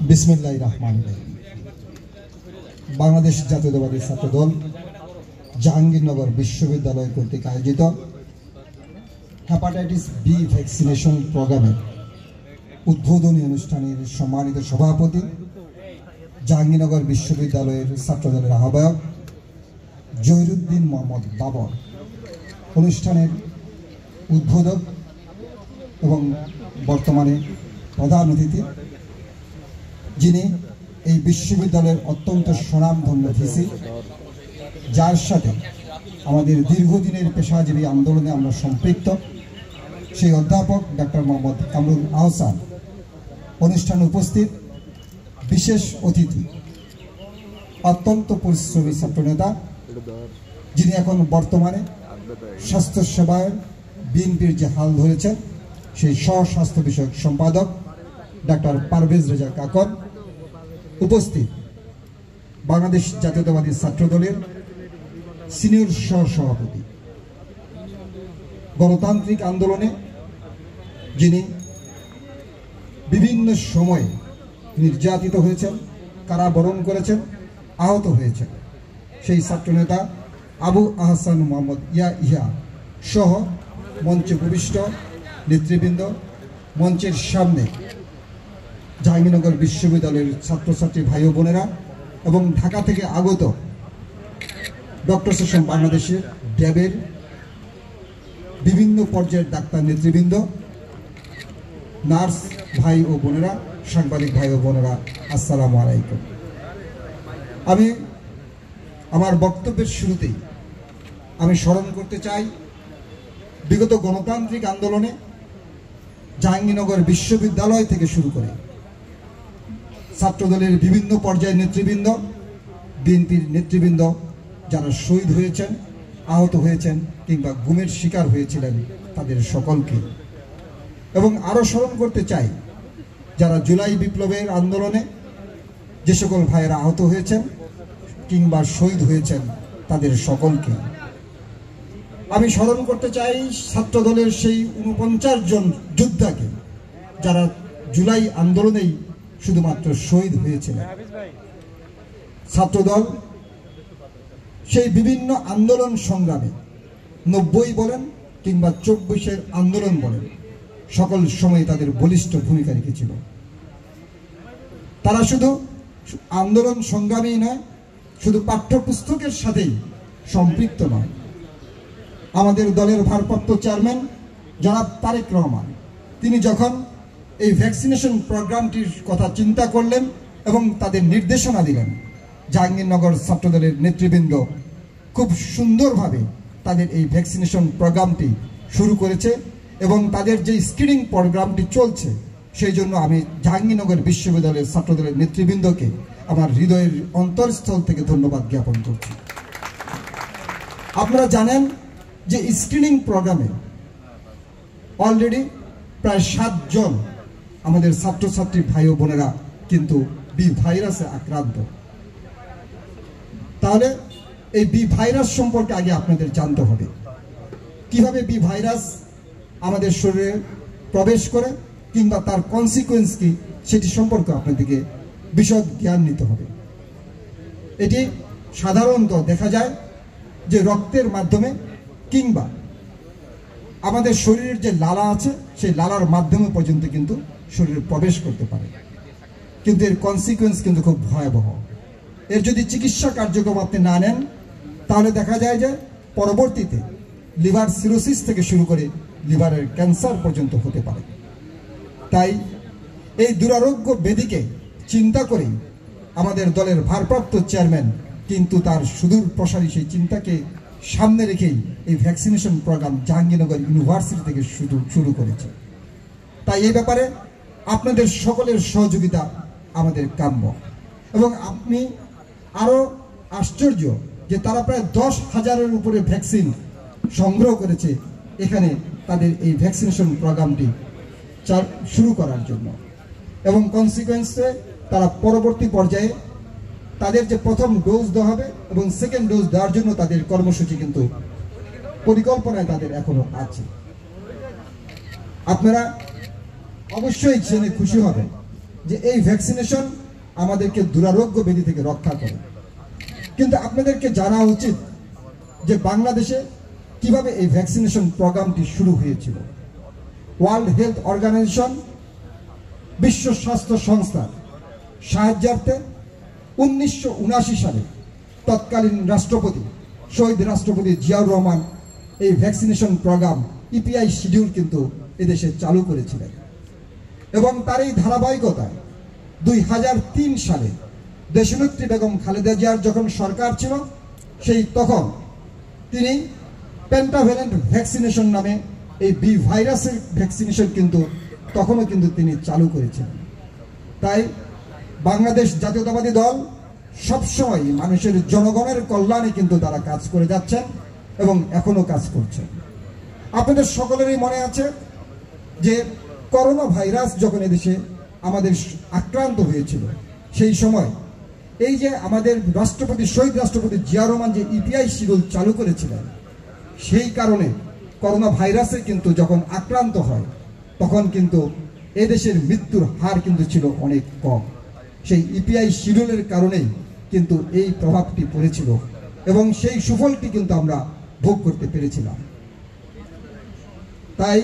বিসমিল্লাহির রহমানির রহিম। বাংলাদেশ জাতীয়তাবাদী ছাত্রদল জাহাঙ্গীরনগর বিশ্ববিদ্যালয় কর্তৃক আয়োজিত হেপাটাইটিস বি ভ্যাকসিনেশন প্রোগ্রামের উদ্বোধনী অনুষ্ঠানের সম্মানিত সভাপতি, জাহাঙ্গীরনগর বিশ্ববিদ্যালয়ের ছাত্রদলের আহ্বায়ক জহিরুদ্দিন মোহাম্মদ বাবর, অনুষ্ঠানের উদ্বোধক এবং বর্তমানে প্রধান অতিথি, যিনি এই বিশ্ববিদ্যালয়ের অত্যন্ত স্বনামধন্য ভিসি, যার সাথে আমাদের দীর্ঘদিনের পেশাজীবী আন্দোলনে আমরা সম্পৃক্ত, সেই অধ্যাপক ডক্টর মোহাম্মদ কামরুল আহসান। অনুষ্ঠানে উপস্থিত বিশেষ অতিথি, অত্যন্ত পরিশ্রমী ছাত্রনেতা, যিনি এখন বর্তমানে স্বাস্থ্যসেবায় বিএনপির যে হাল ধরেছেন সেই স্বাস্থ্য বিষয়ক সম্পাদক ডাক্তার পারভেজ রেজা কাকন। উপস্থিত বাংলাদেশ জাতীয়তাবাদী ছাত্রদলের সিনিয়র সহসভাপতি, গণতান্ত্রিক আন্দোলনে যিনি বিভিন্ন সময়ে নির্যাতিত হয়েছেন, কারাবরণ করেছেন, আহত হয়েছেন, সেই ছাত্রনেতা আবু আহসান মোহাম্মদ ইয়া সহ মঞ্চে উপবিষ্ট নেতৃবৃন্দ, মঞ্চের সামনে জাহাঙ্গীরনগর বিশ্ববিদ্যালয়ের ছাত্রছাত্রী ভাই ও বোনেরা এবং ঢাকা থেকে আগত ডক্টর সেশন বাংলাদেশের ড্যাবের বিভিন্ন পর্যায়ের ডাক্তার নেতৃবৃন্দ, নার্স ভাই ও বোনেরা, সাংবাদিক ভাই ও বোনেরা, আসসালামু আলাইকুম। আমি আমার বক্তব্যের শুরুতেই আমি স্মরণ করতে চাই, বিগত গণতান্ত্রিক আন্দোলনে জাহাঙ্গীরনগর বিশ্ববিদ্যালয় থেকে শুরু করে ছাত্রদলের বিভিন্ন পর্যায়ের নেতৃবৃন্দ, বিএনপির নেতৃবৃন্দ যারা শহীদ হয়েছেন, আহত হয়েছেন কিংবা গুমের শিকার হয়েছিলেন, তাদের সকলকে, এবং আরও স্মরণ করতে চাই যারা জুলাই বিপ্লবের আন্দোলনে যে সকল ভাইয়েরা আহত হয়েছেন কিংবা শহীদ হয়েছেন, তাদের সকলকে। আমি স্মরণ করতে চাই ছাত্রদলের সেই 49 জন যোদ্ধাকে যারা জুলাই আন্দোলনেই শুধুমাত্র শহীদ হয়েছিলেন। ছাত্রদল সেই বিভিন্ন আন্দোলন সংগ্রামে 90 বলেন কিংবা 24-এর আন্দোলন বলেন, সকল সময় তাদের বলিষ্ঠ ভূমিকা রেখেছিল। তারা শুধু আন্দোলন সংগ্রামেই নয়, শুধু পাঠ্যপুস্তকের সাথেই সম্পৃক্ত নয়। আমাদের দলের ভারপ্রাপ্ত চেয়ারম্যান জনাব তারেক রহমান, তিনি যখন এই ভ্যাকসিনেশন প্রোগ্রামটির কথা চিন্তা করলেন এবং তাদের নির্দেশনা দিলেন, জাহাঙ্গীরনগর ছাত্রদলের নেতৃবৃন্দ খুব সুন্দরভাবে তাদের এই ভ্যাকসিনেশন প্রোগ্রামটি শুরু করেছে এবং তাদের যে স্ক্রিনিং প্রোগ্রামটি চলছে, সেই জন্য আমি জাহাঙ্গীরনগর বিশ্ববিদ্যালয়ের ছাত্রদলের নেতৃবৃন্দকে আমার হৃদয়ের অন্তরস্থল থেকে ধন্যবাদ জ্ঞাপন করছি। আপনারা জানেন যে স্ক্রিনিং প্রোগ্রামে অলরেডি প্রায় 7 জন আমাদের ছাত্রছাত্রী ভাই ও বোনেরা কিন্তু বি ভাইরাসে আক্রান্ত। তাহলে এই বি ভাইরাস সম্পর্কে আগে আপনাদের জানতে হবে, কিভাবে বি ভাইরাস আমাদের শরীরে প্রবেশ করে কিংবা তার কনসিকুয়েন্স কি, সেটি সম্পর্কে আপনাদেরকে বিশদ জ্ঞান নিতে হবে। এটি সাধারণত দেখা যায় যে রক্তের মাধ্যমে কিংবা আমাদের শরীরের যে লালা আছে সেই লালার মাধ্যমে পর্যন্ত কিন্তু শরীরে প্রবেশ করতে পারে, কিন্তু এর কনসিকুয়েন্স কিন্তু খুব ভয়াবহ। এর যদি চিকিৎসা কার্যক্রম আপনি না নেন, তাহলে দেখা যায় যে পরবর্তীতে লিভার সিরোসিস থেকে শুরু করে লিভারের ক্যান্সার পর্যন্ত হতে পারে। তাই এই দুরারোগ্য ব্যাধিকে চিন্তা করেই আমাদের দলের ভারপ্রাপ্ত চেয়ারম্যান কিন্তু তার সুদূর প্রসারী সেই চিন্তাকে সামনে রেখেই এই ভ্যাকসিনেশন প্রোগ্রাম জাহাঙ্গীরনগর ইউনিভার্সিটি থেকে শুরু করেছে। তাই এই ব্যাপারে আপনাদের সকলের সহযোগিতা আমাদের কাম্য। এবং আপনি আরও আশ্চর্য যে তারা প্রায় 10,000-এর উপরে ভ্যাকসিন সংগ্রহ করেছে এখানে তাদের এই ভ্যাকসিনেশন প্রোগ্রামটি শুরু করার জন্য, এবং কনসিকুয়েন্সে তারা পরবর্তী পর্যায়ে তাদের যে প্রথম ডোজ দেওয়া হবে এবং সেকেন্ড ডোজ দেওয়ার জন্য তাদের কর্মসূচি কিন্তু পরিকল্পনায় তাদের এখনো আছে। আপনারা অবশ্যই জেনে খুশি হবেন যে এই ভ্যাকসিনেশন আমাদেরকে দুরারোগ্য ব্যাধি থেকে রক্ষা করে। কিন্তু আপনাদেরকে জানা উচিত যে বাংলাদেশে কিভাবে এই ভ্যাকসিনেশন প্রোগ্রামটি শুরু হয়েছিল। ওয়ার্ল্ড হেলথ অর্গানাইজেশন, বিশ্ব স্বাস্থ্য সংস্থার সাহায্যার্থে 1979 সালে তৎকালীন রাষ্ট্রপতি শহীদ রাষ্ট্রপতি জিয়াউর রহমান এই ভ্যাকসিনেশন প্রোগ্রাম ইপিআই শিডিউল কিন্তু এদেশে চালু করেছিলেন এবং তার এই ধারাবাহিকতায় 2003 সালে দেশনেত্রী বেগম খালেদা জিয়ার যখন সরকার ছিল তখন তিনি পেন্টাভ্যালেন্ট ভ্যাকসিনেশন নামে এই বি ভাইরাসের ভ্যাকসিনেশন কিন্তু তখনও কিন্তু তিনি চালু করেছিলেন। তাই বাংলাদেশ জাতীয়তাবাদী দল সবসময় মানুষের জনগণের কল্যাণে কিন্তু তারা কাজ করে যাচ্ছেন এবং এখনো কাজ করছেন। আপনাদের সকলেরই মনে আছে যে করোনা ভাইরাস যখন এদেশে আমাদের আক্রান্ত হয়েছিল সেই সময় এই যে আমাদের রাষ্ট্রপতি শহীদ রাষ্ট্রপতি জিয়া রহমান যে ইপিআই শিডিউল চালু করেছিলেন, সেই কারণে করোনা ভাইরাসে কিন্তু যখন আক্রান্ত হয় তখন কিন্তু এদেশের মৃত্যুর হার কিন্তু ছিল অনেক কম। সেই ইপিআই শিডিউলের কারণেই কিন্তু এই প্রভাবটি পড়েছিল এবং সেই সুফলটি কিন্তু আমরা ভোগ করতে পেরেছিলাম। তাই